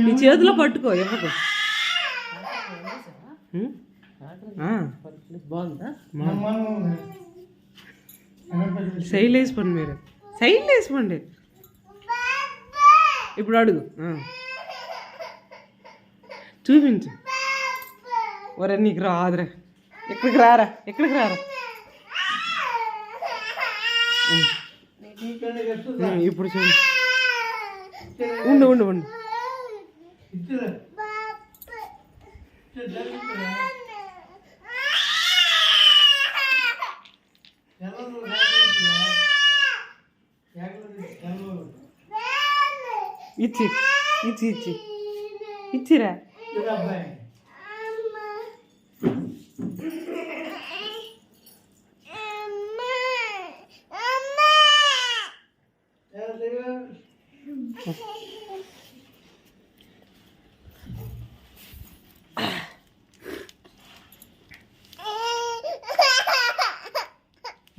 నీ చేతిలో పట్టుకో ఇవ్వకు. బాగుందా? సైడ్ వేసిపోండి, మీరు సైడ్ వేసిపోండి. ఇప్పుడు అడుగు, చూపించు. ఒరే నీకు రాదురా, ఇక్కడికి రారా, ఇక్కడికి రారా. ఇప్పుడు చూడు, ఉండు ఉండు ఉండు. ఇచ్చి ఇచ్చి ఇచ్చి ఇచ్చిరా.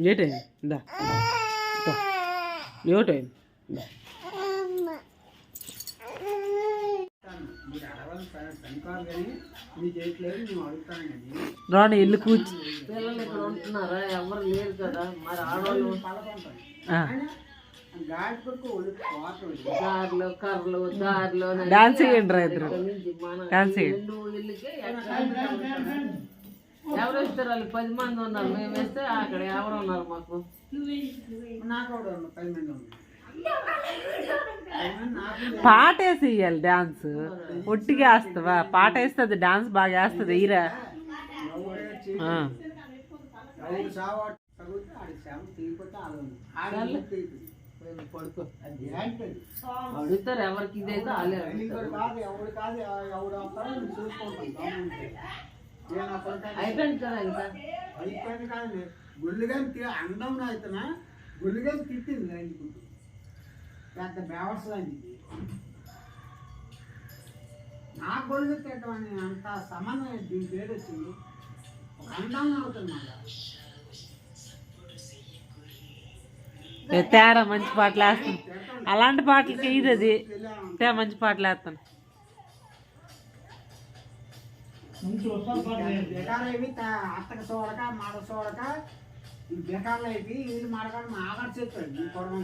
ఏటైంది? దా ఏటైంది? రాని ఇల్లు కూర్చు. పిల్లలు ఇక్కడ ఉంటున్నారా? ఎవరు లేరు కదా, మరి ఆడవాళ్ళు దారిలో కర్రలు దారిలో డాన్స్ చేయండి రా ఇద్దరు. డాన్స్ ఇల్లుకే ఎవరు ఇస్తారు? వాళ్ళు 10 మంది ఉన్నారు, మేము వేస్తే అక్కడ ఎవరు ఉన్నారు? మాకు పాట వేసి వేయాలి డాన్స్. ఒట్టిగా వేస్తావా? పాట వేస్తే అది డాన్స్ బాగా వేస్తుంది. ఇరా అడుగుతారు ఎవరికి ఇదైతే వాళ్ళే అయిపోయింది కదా. ఇంకా అయిపోయింది కాదు, గుళ్ళుగాని అందం అవుతున్నా గుళ్ళుగాని తిట్టింది అనుకుంటు పెద్ద బేవర్స్ లాంటిది. నా గొడుగు తిట్టమని అంత సంబంధం దీని పేరు వచ్చింది. ఒక అందం అవుతుంది మళ్ళా. తేరా మంచి పాటలు వేస్తాను. అలాంటి పాటలకి ఇది అది మంచి పాటలు వేస్తాను. బెకార్లు అవి అత్తక చూడక మాడ చూడక ఈ బెకార్లు అయిపోయి వీళ్ళు మాడకాడు ఆగాడు చెప్తాడు. ఈ కొడమ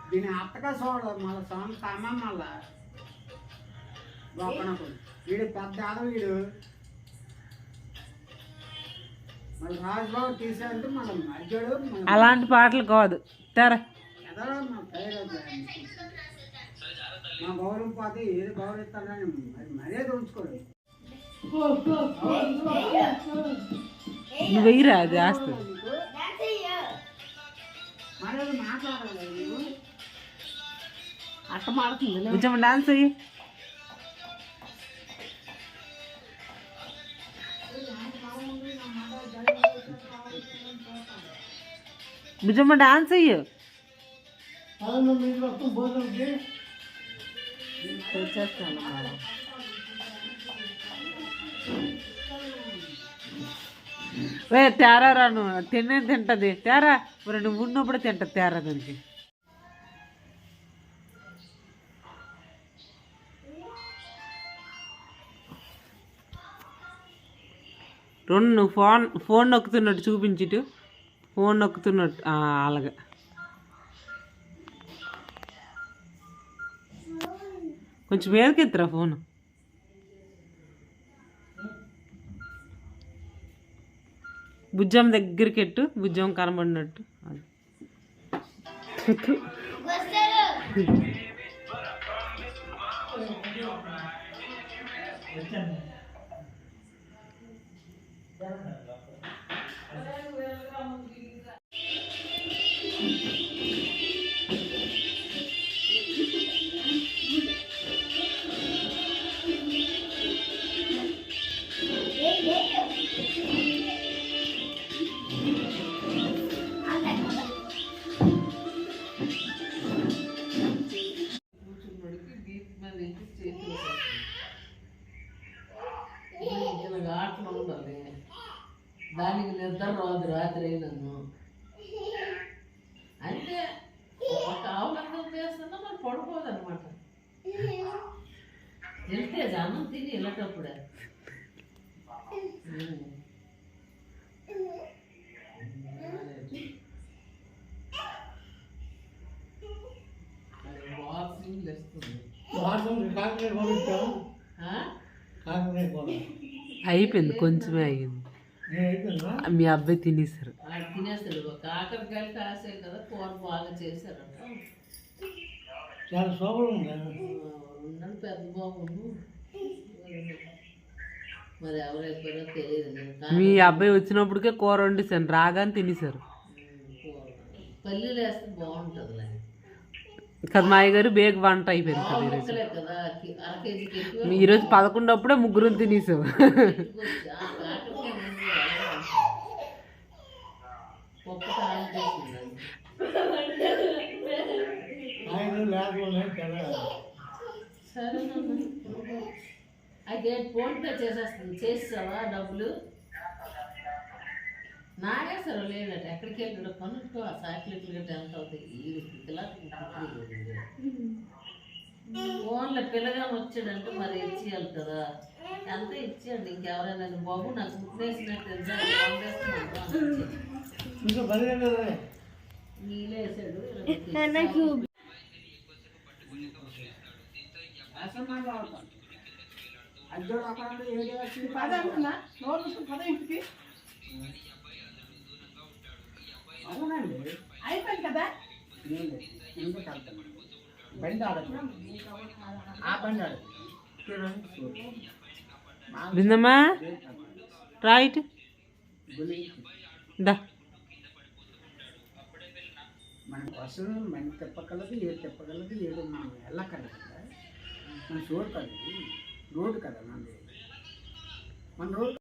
దీని అత్తక చూడదు మళ్ళీ సొంత అమ్మ మళ్ళా గొప్పనప్పుడు వీడు పెద్ద ఆడ వీడు మళ్ళీ రాజుబాబు తీసాడంటే మనం అర్జుడు అలాంటి పాటలు కాదు. తేరా మా గౌరవం పోతే ఏది గౌరవిస్తాడని మర్యాద ఉంచుకోడు. నువ్వు వెయ్యిరా, అది వేస్తుంది. మర్యాద మాట్లాడాలి. అట్ట మాడుతుంది కొంచెం డాన్స్ అయ్యి. బుజ్జమ్మ డాన్స్ అయ్యు. తేరా రా, నువ్వు తింటది తేరా. నువ్వు ఉన్నప్పుడు తింటది తేరా. దానికి రెండు నువ్వు ఫోన్ నొక్కుతున్నట్టు చూపించిటు. ఫోన్ నొక్కుతున్నట్టు అలాగా. కొంచెం మీదకి ఎత్తురా ఫోన్. భుజం దగ్గరికి ఎట్టు, భుజం కనబడినట్టు. ఆటలు ఉండాలి, దానికి నిద్ర రాదు రాత్రి నన్ను. అంటే ఒక ఆవులందరూ చేస్తున్నా మరి పడుకోదు అనమాట. వెళ్తే అన్నం తిని వెళ్ళేటప్పుడే అయిపోయింది, కొంచెమే అయ్యింది. మీ అబ్బాయి తినేసారు. తినేస్తాడు. కాకరకాయలు కాసాయి కదా, కూర బాగా చేశారంట. చాలా సోపలు ఉన్నాడు పెద్ద బాబు. మరి ఎవరైపోయినా తెలియదు. మీ అబ్బాయి వచ్చినప్పటికే కూర వండిసాను, రాగానే తినేసారు పల్లీలు వేస్తే బాగుంటుంది కదా. మా అయ్యగారు బేగ వంట అయిపోయింది కదా ఈరోజు. కదా, అర కేజీకి ఎక్కువ. ఈరోజు 11 అప్పుడే ముగ్గురు తినేసావు. పప్పు కాలం సరేనమ్మా. అయితే ఫోన్ పే చేసేస్తుంది. చేస్తావా డబ్బులు? నాగేశ్వరం లేదట, ఎక్కడికి వెళ్ళాడు కనుక్కో. ఆ సాకిలెట్లు గట్ట ఎంత అవుతాయి ఇలా ఫోన్లో పిల్లగా వచ్చాడంటే మరి ఇచ్చేయాలి కదా. ఎంత ఇచ్చేయండి. ఇంకెవరైనా బాబు నాకు ముట్టేసినట్టు నీళ్ళేసాడు. అయిపోయింది కదా. బండి ఆడదు, ఆ బండి ఆడదు. బిందమ్మా రైట్ దా. మన కోసం మన తెప్పగలదు, ఏడు తెప్పగలదు, ఏడు మనం వెళ్ళగలదు కదా. మన షోర్ కదా, రోడ్డు కదా మనది. మన రోడ్డు.